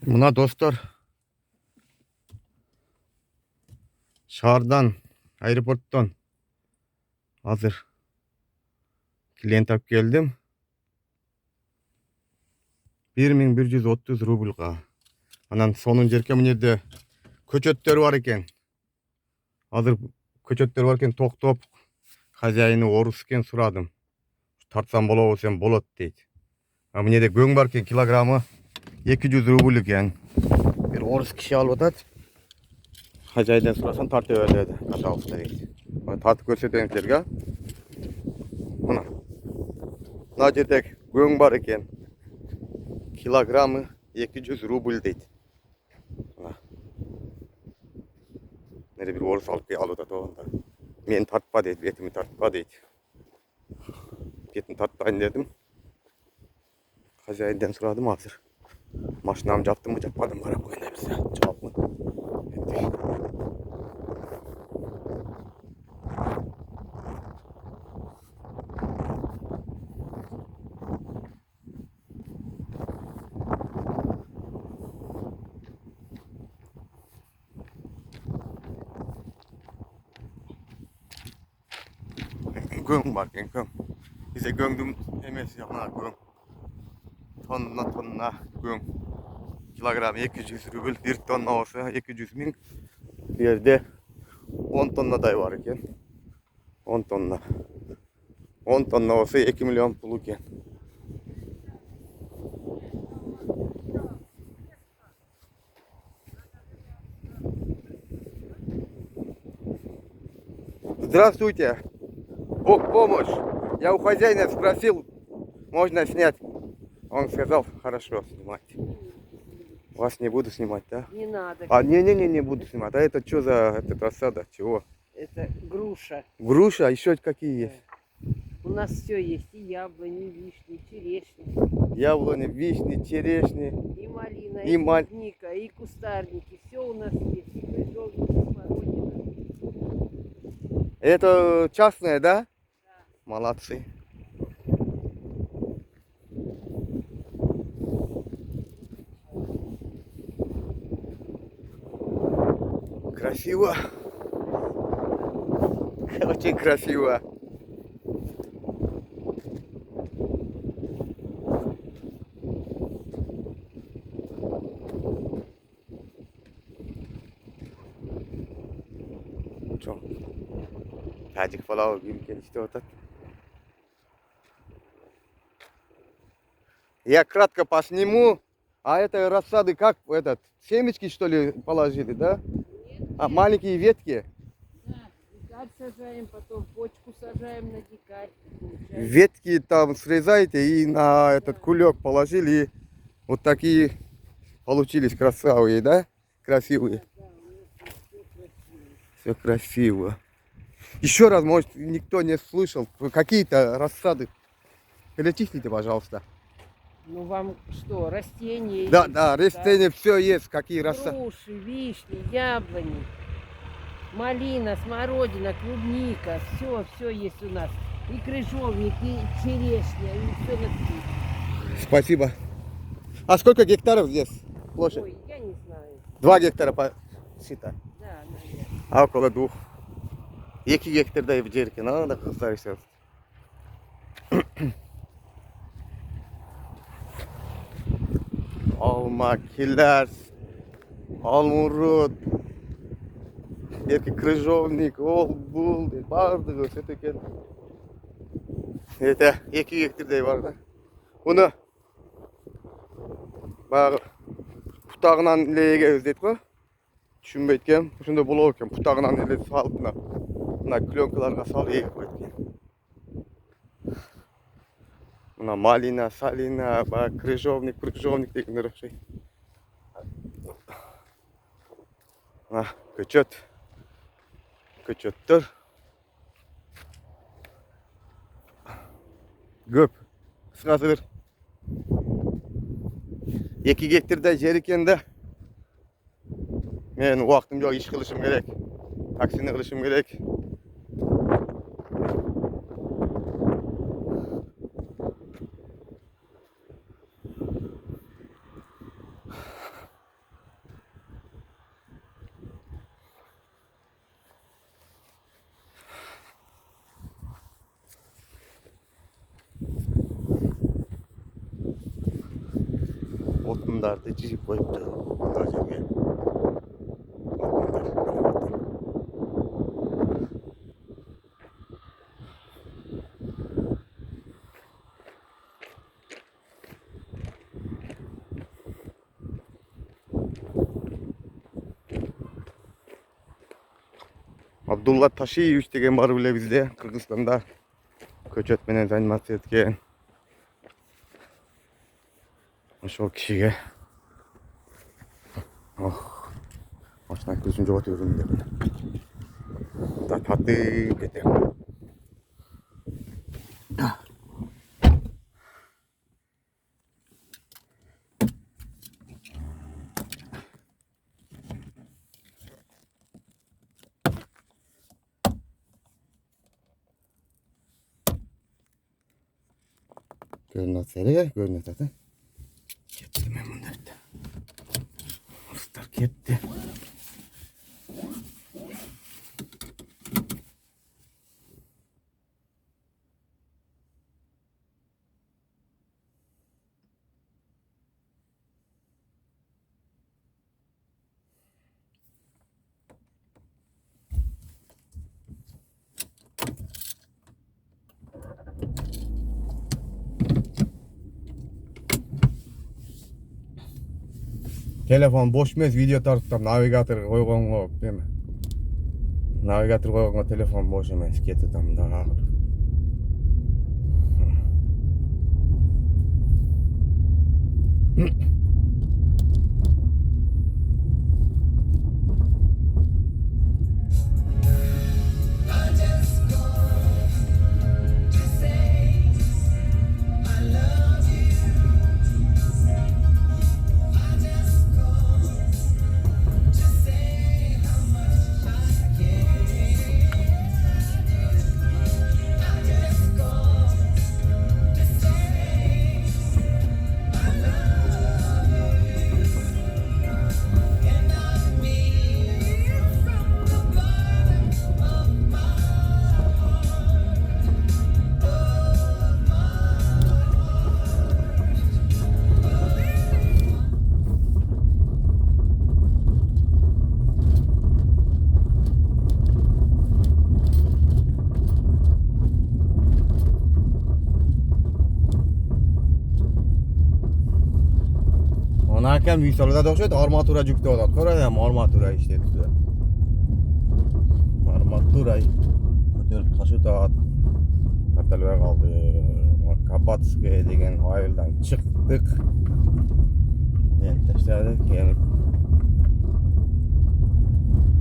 Mına dostlar, şahardan, aeroporttan hazır klient alып geldim. 1130 rubleға. Анан сонун жерке мына жерде көчөттөр бар экен. Азыр көчөттөр бар экен, токтоп, хозяйыны орус экен, сурадым. Тартсам болобу десем болот дейт. А мына жерде көң бар экен, килограммы 200 рубль экен. Бир орус киши алып атат. Хозяйдан сурасам тартып берди, пожалуйста дейт. Тартып көрсөтөйүн силерге. Мына. Мына жерде көң бар экен. Килограммы 200 рубль дейт. Nere bir orus alıp alıyor da onda. Men tartpa deydi, betimi tartpa deydi. Betimi tartpayın dedim. Hacayiden suradım hazır. Maşınamı yaptım mı yapmadım bana koyun hepsi. Cevap mı? Göng var gen göng. Bize göngdüm emes yana göng. Tonna göng. Kilogram 200 ruble, 1 tonna olsa 200 bin. Bir yerde 10 tonna day var eken. 10 tonna. 10 tonna olsa 2 milyon pul eken. Здравствуйте. Бог помощь. Я у хозяина спросил, можно снять. Он сказал, хорошо, снимайте. Вас не буду снимать, да? Не надо. А, не буду снимать. А это что за рассада? Чего? Это груша. Груша, а еще какие есть? У нас все есть. И яблони, и вишни, и черешни. Яблони, вишни, черешни. И малина, И и клубника, и кустарники. Все у нас есть. И крыжовник, и смородина. Это частное, да? Да. Молодцы. Красиво. Очень красиво. Çok. Tacik falan gibi gelişti orada. Я кратко посниму. А это рассады как этот? Семечки что ли положили, да? А маленькие ветки? Да, дикарь сажаем, потом почку сажаем на дикарь. Ветки там срезаете и на этот кулек положили. И вот такие получились красавые, да? Красивые. Все красиво. Еще раз, может, никто не слышал, какие-то рассады. Перечислите, пожалуйста. Ну вам что, растения? Да, есть, да, растения все есть, какие рассады. Груши, вишни, яблони, малина, смородина, клубника. Все есть у нас. И крыжовник, и черешня, и все на свете. Спасибо. А сколько гектаров здесь площадь? Ой, я не знаю. 2 гектара считай. Да, наверное. А около 2. 2 гектардай в жерке, надо кыздар сейчас. Alma, kiraz, almurut, крыжовник, ол, бул, бардығы сөт екен. Это 2 гектардай бар да. Оны бағы пұтағынан илеге өздейді ғой. Түшінбейткен, ұшында болу екен. Пұтағынан иле салып, мына кленкаларға салып егіп қойды. Мына малина, салина, крыжовник дегендер ұқсайды. Мына көчөттөр. Көп. Қысқасы бір 2 гектардай жер екенді. Мен уақытым жоқ, иш қылышым керек. Таксини қылышым керек. Altındardı cicip koyuptu. Bunlar жерге. Abdullah Taşiyeviç деген бар біле бізде Қырғызстанда көчөт менен заниматься эткен. Ошол кишиге машина көзүн жоготуп жүрдүм деп. Татып кетем. Görünüyor seriye, görünüyor zaten. Kettim ben bundan bir de. Uluslar gitti. Telefon boş emес, video tartıp navigator koygongo deme. Navigator koygongo telefon boş emес, ketip tam da. Hakem Vysolo'da da okşaydı, armatura cüktü odat. Koyalım armatura işte. Armaturayı kötörüp taşıdı. Tartalığa kaldı. Kapatskaya degen ayıldan çıktık. Yani taşladık yani.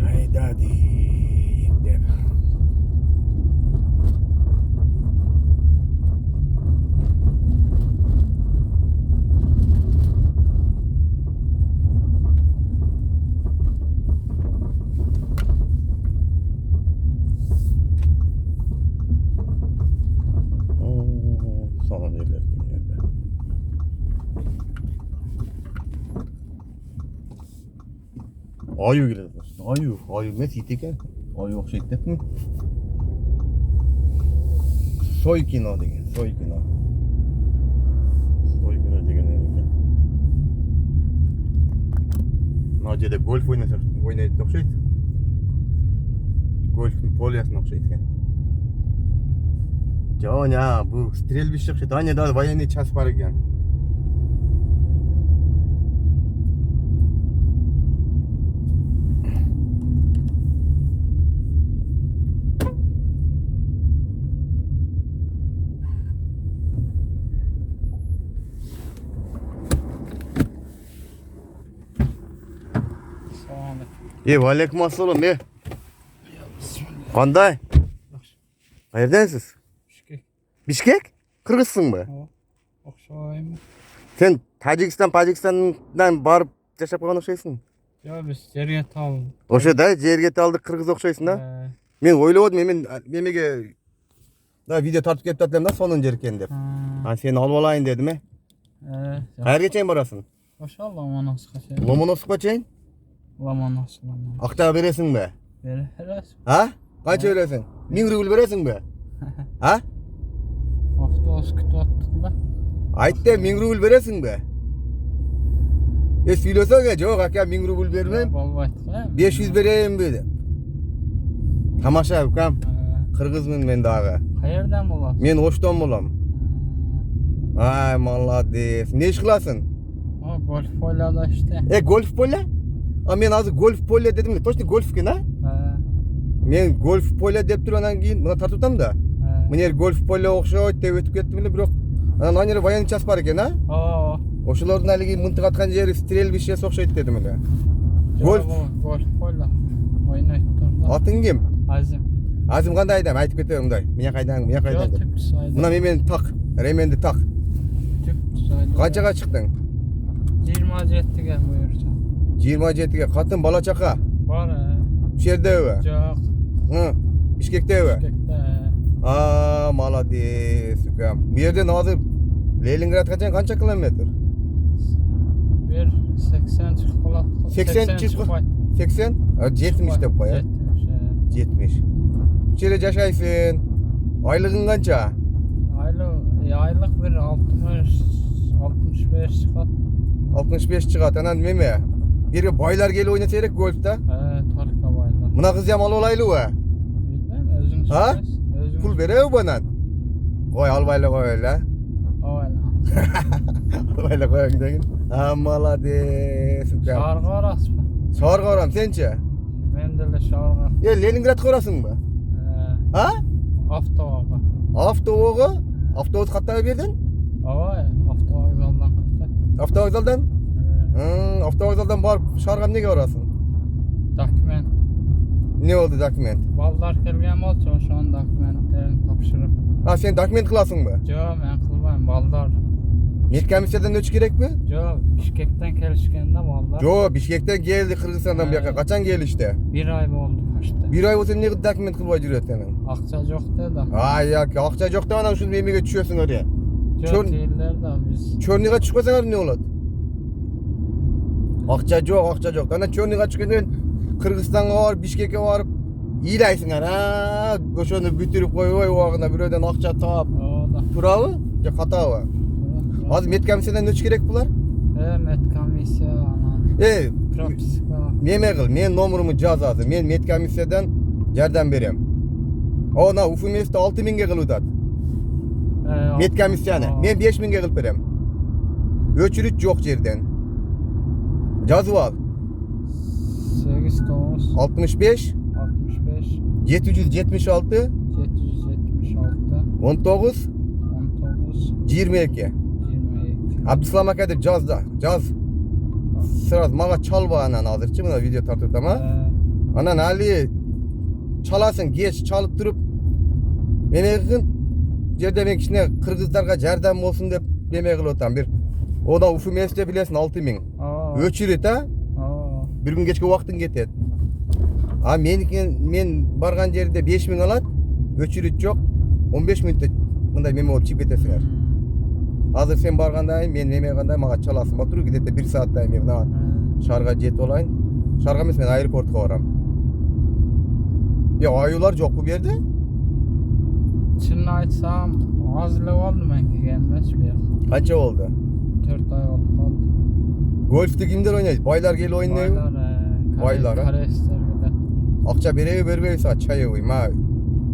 Hayda deyip de. Sana neler yerde. Ayı girdi dostum. Ayı ne titiken? Ayı okşayıp mi? Soykino degen, soykino. Soykino degen ne? Nacede golf oynayıp okşayıp. Golf'un polyasına okşayıp. Jonya, bu стрельбищик şey tane daha военный час var ekan. Aleyküm assalam. Ne? Qanday? Qayerdansiz? Bishkek? Qirg'izsingmi? O'xshaymi? Sen Tojikistandan borib yashab qolgan o'xshaysan. Yo, biz yerga toldik. O'shada yerga toldik qirg'iz o'xshaysan-da. Men o'yladim, men menga da video tortib kelib tatlamda sonuncu ekan deb. Ha, seni olib olayın dedim. Qayergacha borasan? O'sha Lomonosovgacha. Lomonosovgacha? Lomonosov. Aqta berasingmi? Berasiz. Ha? Qancha berasan? 1000 rubl berasingmi? Ha? Avtobus kutyapti-da. Aytdi, 1000 rubl berasingmi? Söylesene yok aka 1000 rubl vermem. Bolbaytıq, hə? 500 vereyim dedi. Tamaşa ukam. Kırgızmın ben dağı. Qayerdən bolasın? Men Oş'tan bolam. Ay malades. Ne iş kılasın? O golf oynada işte. Golf pole? Men azı golf pole dedim de. Точно golf ki na? Men golf pole dep turganan keyin buna tartutam da. Miner golf pole okşoyt dep ötüp kettim эле, бирок анан анер военный час бар экен, а? Oo. Ошолордун алиги мынтык аткан жери стрельбище окшойт дедим эле. Golf. Golf oyla. Oynayt durdu. Atın kim? Azim. Azim kандай айдайм, айтып кетем мындай. Мына кайдан, мына Yo кайдан деп. tüp saydı. Мына мени так, ременди так. Tüp saydı. Канчага чыктың? 27'ge buyursa. 27'ge. Kатын bala çaka. Var he. Şu yerdebe. Жоқ. Hı. Bişkek'tebe. Bişkek'te. Aa, malades ukam. Bu yerden hazır Leningrad'a kaçan kaç kilometre? Bir 80 çıkılat. 80 çıkılat. 80? 70 dep koyar. 70. 70. İçeri yaşaysın. Aylığın kança? Aylık bir 65 çıkat. 65 çıkat. Anan meme. Bir baylar geli oynatayarık golfta. Tarika baylar. Buna kız yamal olaylı o. Bilmem özün Ha? Özün Pul veriyor bana. Koy albayla koy öyle. Oyla. Albayla koy gidelim. Ha malades ukam. Şarkı arası mı? Şarkı oram sençe. Ben de şarkı. Leningrad orasın mı? Ha? Avtovaga. Avtovoğu. Avtobus katta verdin? Avay. Avtovağzaldan katta. Avtovokzaldan? Avtovokzaldan barıp şarkam nege orasın? Dokument. Ne oldu dokument? Ballar kelgen bolsa şu an dokumentlerini tapşırıp. Ha sen dokument kılasın mı? Jo, men kılmayım. Ballar. Net komissiyadan öç gerek mi? Jo, Bişkek'ten kelişkende ballar. Jo, Bişkek'ten geldi Kırgızistan'dan bir yaka. Kaçan geldi işte? Bir ay oldu işte. Bir ay olsa ne dokument kılmaya jürüyor senin? Akça yok dedi. Ay ya akça yok da anan şunu memege düşüyorsun oraya. Jo Çör- değiller de biz. Çörnüğe çıkmasan ne olur? Akça yok. Anan çörnüğe çıkıyorsun. Kırgızistan'a var, Bişkek'e var. İyilaysın ha. Oşonu bütürüp koy oğağına bir öden akça tap. O da. Turavı? Ya hata Az met komissiyadan öç gerek bular? Met komissiya anan. Propiska. Meme kıl, men nomurumu jazazı. Men met komissiyadan yardım berem. Ona ufumesde 6000'ge kılıdat. Met komissiyana. Men 5000'ge kılıp berem. Öçürüç yok yerden. Yazıp al. 8 9 65 65 776 776 19 19 22. 22. Abdüsselam akadır jaz. Sıraz mağa çal bağınan hazırçı buna video tartıp ama. Anan Ali çalasın geç çalıp durup mene kızın yerde ben kişine Kırgızlarga yardım olsun dep deme kılıp bir. O da ufu mesle bilesin 6000. Öçürüt ha. Bir gün geçki vaktın getet. Ha men bargan жерде 5000 alat. Öçürüt yok. 15 minutта мындай меме болуп чыгып кетесиңер. Азыр сен баргандай мен мемегандай мага чаласың. Батуру где-то 1 saatтай мен мына шаарга жетип алайын. Шаарга эмес мен аэропортко барам. Аюлар жок бу жерде? Çin'le aytsam az ile oldu men gelmez bir yer. Kança oldu? 4 ay oldu kaldı. Golf'te kimler oynayız? Baylar gel oynayın. Baylar, ha? Karestler bile. Akça bereye berbeyse çay koyayım ha.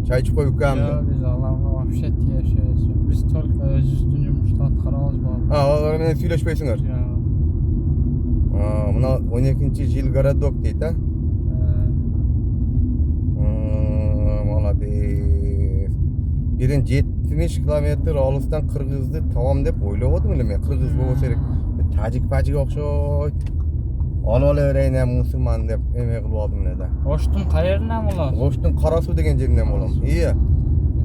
Çay içip koyup Ya kalmdı. biz Allah'ına vahşet yaşıyoruz. Biz tolka öz üstünce müştat karamız var. Ha, onlara menen süйлөшпөйсүңөр. Ya. Mına 12-nji Jilgorodok deyt ha. Молодец. Birden 70 kilometre alıstan Kırgızdı tamam dep oylogodum эле men. Kırgız bolsa керек. Tajik okşoyt. Ol öğreyne musulman dep eme kılıp aldım ne de. Oştun kayerine mi lan? Oştun Karasu degen jerinden bolam. İyi.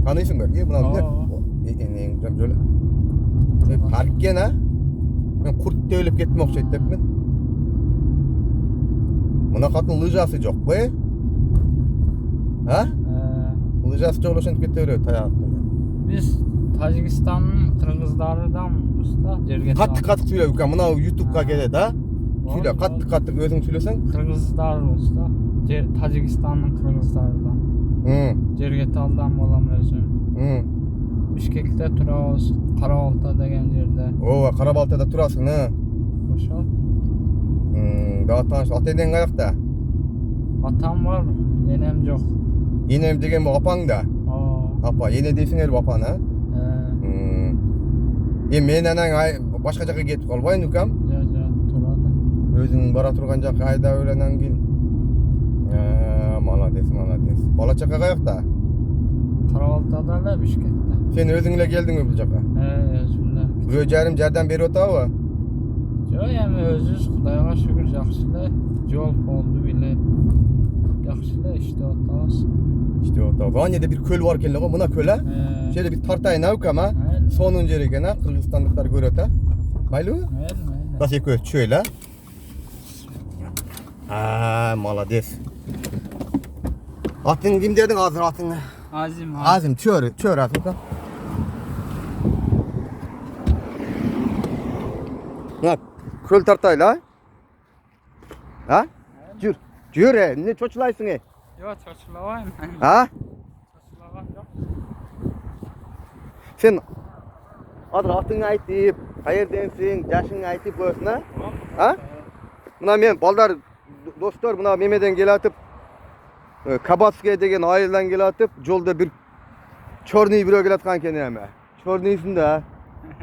Tanıysın be. İyi buna ne? En böyle. Parkken ha. Ben kurt ölüp ketmek okşayt depmin. Mına katın lıjası jok be. Ha? Lıjası jok oşantip ketip tayaklı. Biz Tacikistan'ın Kırgızlarıdan usta jerge Kattık söyle ukam. Mına YouTube'ga gelet ha. Söyle kattık özün söylesen. Kırgızlar usta. Tacikistan'ın Kırgızlarıdan. Jerge taldan bolam özüm. Bişkek'te turabız. Karabalta degen yerde. Karabaltada turasın ha. Oşo. Daha tanış. Ata-enen kayakta? Atam var, enem yok. Yenem degen bu apang da. Apa, yene deysiňer bu apan ha? Men anan başka jaka ketip kalbaýyn ukam. Turada. Özüň bara turgan jaka ayda öýlenen kin. Malades. Bala çaka kayakta? Karabaltada ele Bişkekte. Sen özüňle geldiňmi bu jaka? Özümle. Bürö jarym jardam berip ataba? Yo, yani özüz Hudaýa şükür jakşyla. Jol boldu bile. Jakşyla işte otas. İşte o da. Vanya'da bir köl var kendileri. Mına köle. Şöyle bir tartayın avuk ama. Sonuncu yere gene. Kırgızistanlıklar görüyor da. Maylı mı? Nasıl yapıyor? Şöyle. Malades. Atın kim dedin hazır atını? Azim. Azim çör atın. Bak köl tartayla. Ha? Cür ne çoçlaysın Yo, çoçulabayım. Ha? Çoçulabayım yok. Sen adı atını aytıp, hayırdensin, yaşını aytıp koyasın ha? Ha? Buna men balдар dostlar buna Memeden gelatıp Kabatskaya degen ayıldan gelatıp jolda bir çorniy biro gelatkan keneme. Çorniysin da.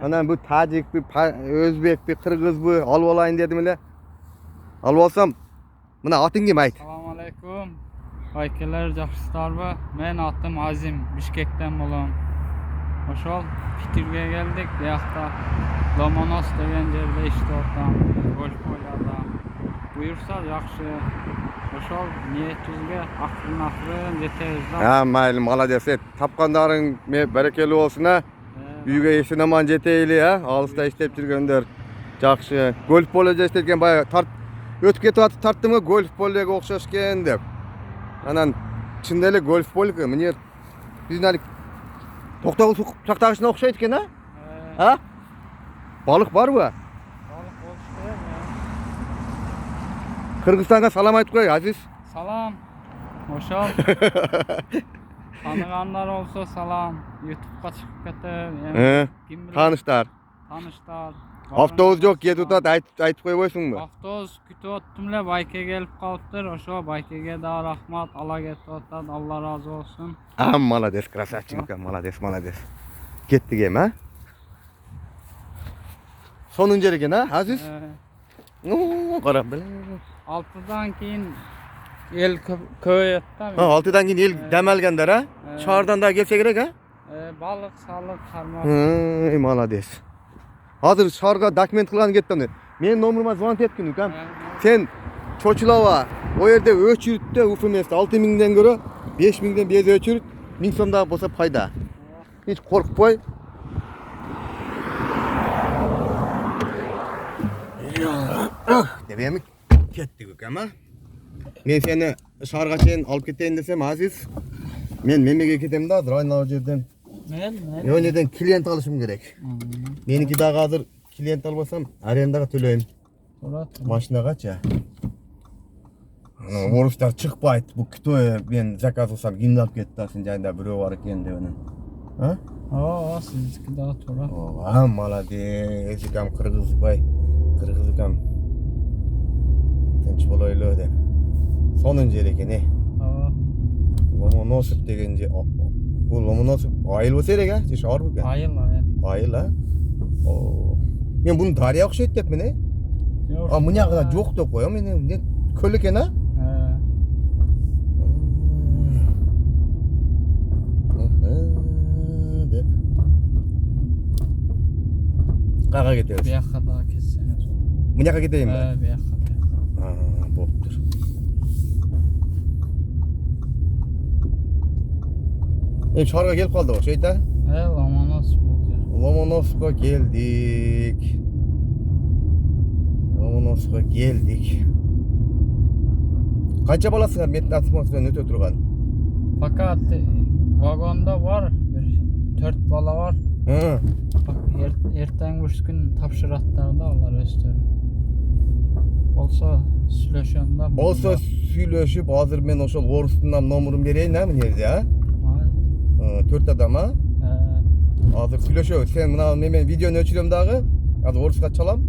Anan bu Tajik, bir Özbek, bir Kırgız bu alып alayın dedim ele. Alып alsam buna atın kim ayt? Assalamu alaikum. Baykeler jakşystarby. Men atym Azim, Bişkekden bolam. Oşol Pitirge geldik. Bu ýakda Lomonos degen jerde işte otam. Golf oýnada. Buyursa ýakşy. Oşol niýetizge akryn jeteriz da. Ha mayli malades et. Tapkandaryň berekeli bolsun ha. Büyüge yeşil aman jeteyli ha. Alysda işlep жүрgөндөр. Jakşy. Golf polo işletken bayağı ötüp ketip tarttım mı golf pologa okşaşken dep. Anan çynda ele golf polo mine biziň alik Toktağı çaktağışına okşayt eken ha? Ha? Balık var mı? Balık boluşdu ya. Kırgızistan'a salam aytıp koy Aziz. Salam. Oşol. Tanıganlar olsa salam. YouTube'ga çıkıp ketip. Kim bilir? Tanışlar. Tanışlar. Avtobus yok yedi tutat aytıp koyboysun mu? Avtobus kütüp ottumle Bayke gelip kalıptır. Oşo Baykege da rahmat. Allah getip otat. Allah razı olsun. Malades krasavчик, malades. Ketdik hem ha? Sonuncu eken ha Aziz? Qarap bile. 6'dan keyin el köy etdi. Ha 6'dan keyin el demelgenler ha? Çağırdan da gelse gerek ha? Balık, salık, karmak. Malades. Hazır şarga dokument kılgan ketdim. Menin nomuruma звонок etkin ukam. Sen çoçulaba o yerde öçürütte ufumesde 6.000'den göre 5.000'den bir öçürüt 1000 so'm daha bolsa payda. Hiç korkpoy. Debemi ketdik ukam ha. Men seni şarga çeyin alıp keteyin desem Aziz. Men memege ketem da hazır ayna o yerden. Önceden klient alışım gerek. Meniki daha hazır klient almasam arendaga төлөйм. Maşina kaç ya? Oruslar çıkpayt. Bu kütüye ben zakaz olsam kimden alıp ketdi aslında jayında birөө var eken dep onu. Ha? Sizniki daha to'g'ri. Malades. Ukam Kırgız ukam. Tinch bolaylı dep. Sonuncu yer eken Lomonosov degenje. Bu Lomonosov ayıl bolsa gerek ha? Şahar bu eken. Ayıl ha? Men bunu darya okşayt dep mene. Mına kadar jok dep koyam men. Ne köl eken ha? Dep. Qaga ketebiz. Bu ýakka da ketseniz. Mına keteyim mi? Bu ýakka. Boptur. Şarga gelip kaldık okşayt ha? Lomonos boldu. Lomonosov'a geldik. Kaça balasın metin atmosferden öte turgan? Fakat vagonda var bir 4 bala var. Erten gün tapşıratlarda onlar östür. Olsa süleşende. Olsa süleşip hazır men oşol orustundan nomurum bereyim ha mene ha? 4 adam ha? Hazır süleşiyor. Sen buna men videonu öçürüm dağı. Hazır oruska çalam.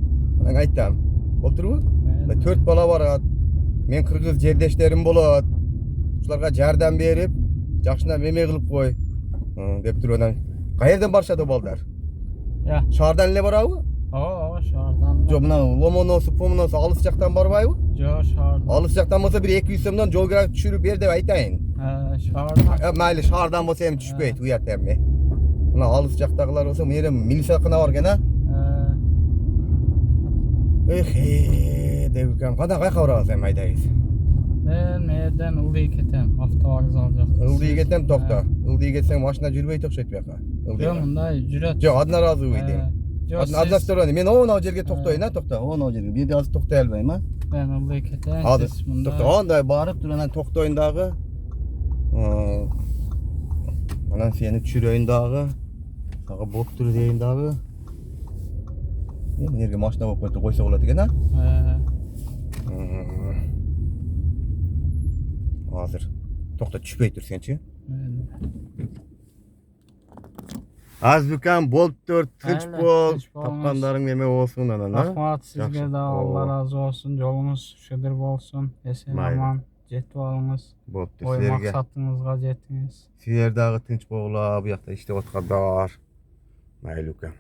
Anan ayttam. Bolturbu? 4 bala barat. Men kırgız жердештерim bolat. Uşlarga жардам берип, жакшынан меме кылып кой. Деп туруп анан каерден барышат о балдар? Ya. Шаардан эле барабы? Oo şardan. Жок, мына Ломоносу, Помоносу алыс жактан барбайбы? Jo şardan. Алыс жактан болсо бир 200 сомдон жол кira түшүрүп бер деп айтайын. Şardan. Майли шаардан болсо эми түшпөйт, уят эми. Мына алыс жактагылар болсо мына жерде милиция бар экен, а? Деп экен, кандай кайка барабыз эми айтайбыз. Ben nereden ılıyı ketem. Avtovokzal yok. Ылдый кетем, токто. Ылдый кетсең машина жүрбөйт окшойт буяка. Yok munda cüret. Жок, одноразовый дейм. Yok Одна siz. сторона. Мен оон жерге токтойн, а, токто. Оон жерге. Бу жерде азыр токтой албайм, а? Ben ılıyı ketem. Азыр. Siz munda. Токто, андай барып туруп анан токтойн дагы. Анан сени түшүрөйүн дагы. Ага болуп тур дейин дагы. Мына жерге машина болуп кетип койсо болот экен, а? Азыр. Токто түшпөй тур сенчи? Азбыкам болуптур, тынч Aynen, бол. tınç bolunuz. Тапкандарың неме болсун анан, а? Rahmat sizge Yaxşı. de Allah Oo. razı olsun. Yolunuz şudur olsun. Esen Mayli. aman jetip alыңыз. Болуптур Oy силерге. maksatınızga jettiniz. Силер дагы тынч болгула, бу жакта иштеп аткандар. Майлы укам.